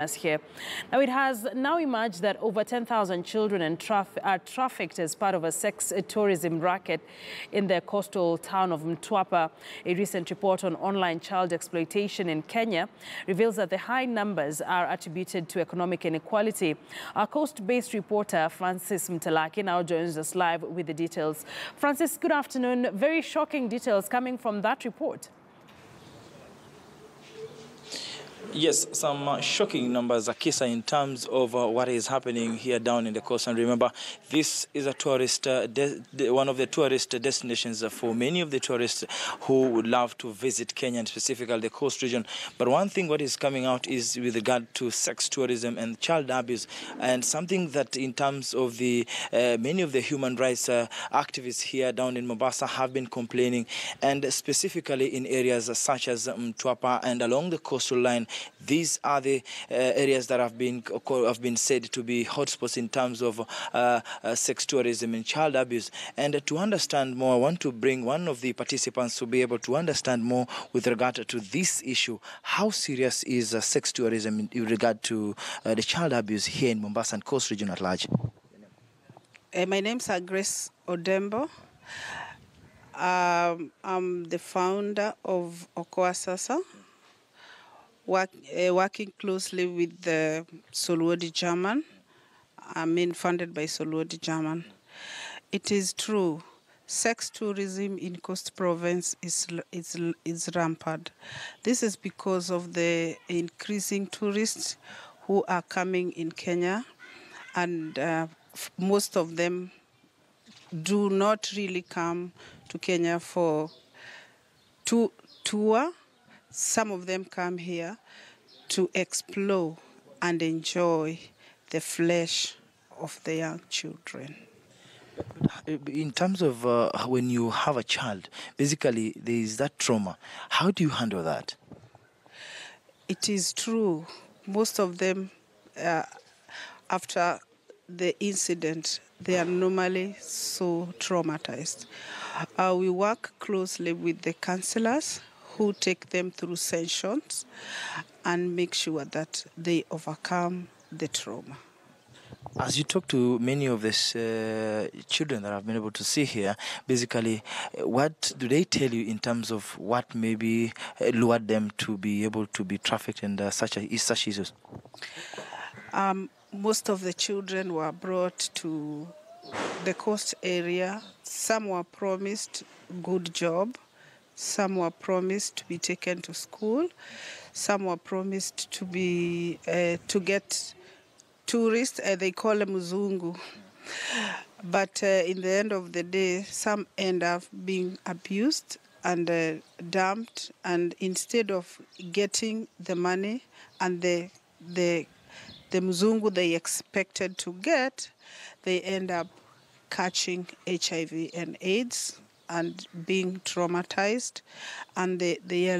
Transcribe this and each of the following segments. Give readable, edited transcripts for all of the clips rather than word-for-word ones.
Us here. Now, it has now emerged that over 10,000 children are trafficked as part of a sex tourism racket in the coastal town of Mtwapa. A recent report on online child exploitation in Kenya reveals that the high numbers are attributed to economic inequality. Our coast-based reporter Francis Mtalaki now joins us live with the details. Francis, good afternoon. Very shocking details coming from that report. Yes, some shocking numbers, Akisa, in terms of what is happening here down in the coast. And remember, this is a tourist, one of the tourist destinations for many of the tourists who would love to visit Kenya, and specifically the coast region. But one thing what is coming out is with regard to sex tourism and child abuse, and something that in terms of the many of the human rights activists here down in Mombasa have been complaining, and specifically in areas such as Mtwapa and along the coastal line. These are the areas that have been said to be hotspots in terms of sex tourism and child abuse. And to understand more, I want to bring one of the participants to be able to understand more with regard to this issue. How serious is sex tourism in regard to the child abuse here in Mombasa and coast region at large? My name's Grace Odembo. I'm the founder of Okoasasa. Working closely with the Solwodi German, funded by Solwodi German. It is true, sex tourism in Coast Province is rampant. This is because of the increasing tourists who are coming in Kenya, and most of them do not really come to Kenya for tour. Some of them come here to explore and enjoy the flesh of the young children. In terms of when you have a child, basically there is that trauma. How do you handle that? It is true. Most of them, after the incident, they are normally so traumatized. We work closely with the counselors who take them through sessions and make sure that they overcome the trauma. As you talk to many of these children that I've been able to see here, basically, what do they tell you in terms of what maybe lured them to be able to be trafficked and such issues? Most of the children were brought to the coast area. Some were promised good job. Some were promised to be taken to school. Some were promised to be to get tourists. They call them Muzungu. But in the end of the day, some end up being abused and dumped. And instead of getting the money and the Muzungu they expected to get, they end up catching HIV and AIDS and being traumatized, and their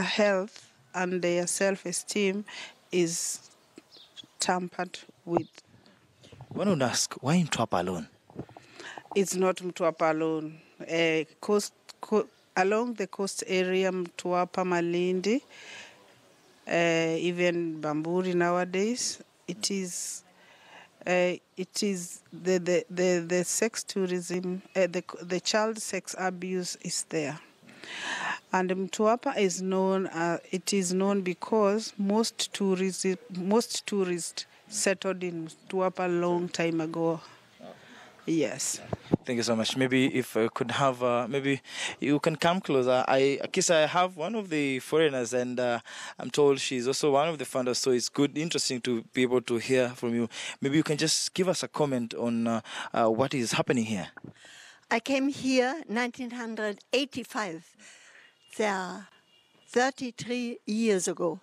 health and their self-esteem is tampered with. One would ask, why Mtwapa alone? It's not Mtwapa alone. Along the coast area, Mtwapa, Malindi, even Bamburi nowadays, it is the sex tourism, the child sex abuse is there. And Mtwapa is known, it is known because most tourists settled in Mtwapa a long time ago. Yes. Thank you so much. Maybe if I could have, maybe you can come closer. I have one of the foreigners, and I'm told she's also one of the founders, so it's interesting to be able to hear from you. Maybe you can just give us a comment on what is happening here. I came here 1985, 33 years ago.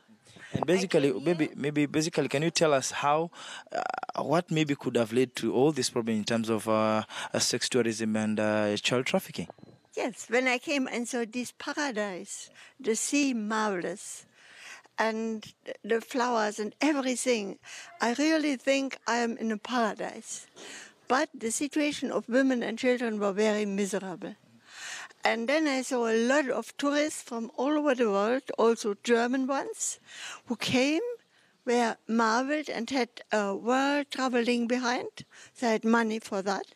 And basically, basically, can you tell us how, what maybe could have led to all this problem in terms of sex tourism and child trafficking? Yes, when I came and saw this paradise, the sea marvelous, and the flowers and everything, I really think I am in a paradise. But the situation of women and children were very miserable. And then I saw a lot of tourists from all over the world, also German ones, who came were marveled and had a world traveling behind. They had money for that.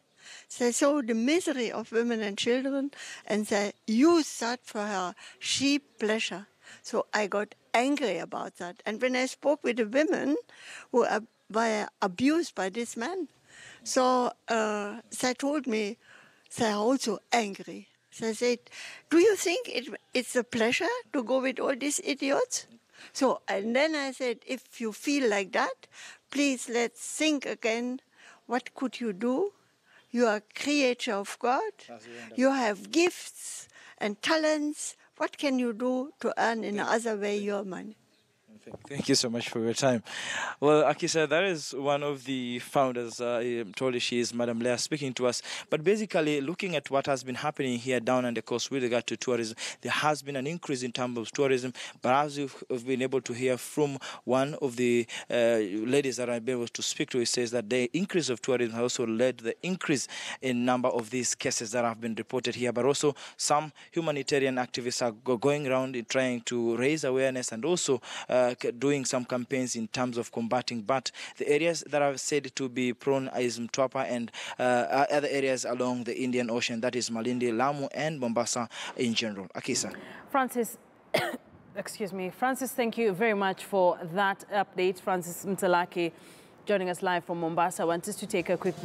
They saw the misery of women and children, and they used that for her cheap pleasure. So I got angry about that. And when I spoke with the women who were abused by this man, so they told me they are also angry. They said, do you think it's a pleasure to go with all these idiots? So, and then I said, if you feel like that, please let's think again, what could you do? You are a creature of God. You have gifts and talents. What can you do to earn in another way your money? Thank you so much for your time. Well, Akisa, that is one of the founders. Told you she is Madam Leah speaking to us. But basically, looking at what has been happening here down on the coast with regard to tourism, there has been an increase in terms of tourism. But as we've been able to hear from one of the ladies that I've been able to speak to, it says that the increase of tourism has also led to the increase in number of these cases that have been reported here. But also, some humanitarian activists are going around in trying to raise awareness and also doing some campaigns in terms of combating. But the areas that are said to be prone is Mtwapa and other areas along the Indian Ocean, that is Malindi, Lamu, and Mombasa in general. Akisa. Francis, excuse me. Francis, thank you very much for that update. Francis Mtalaki joining us live from Mombasa. I want us to take a quick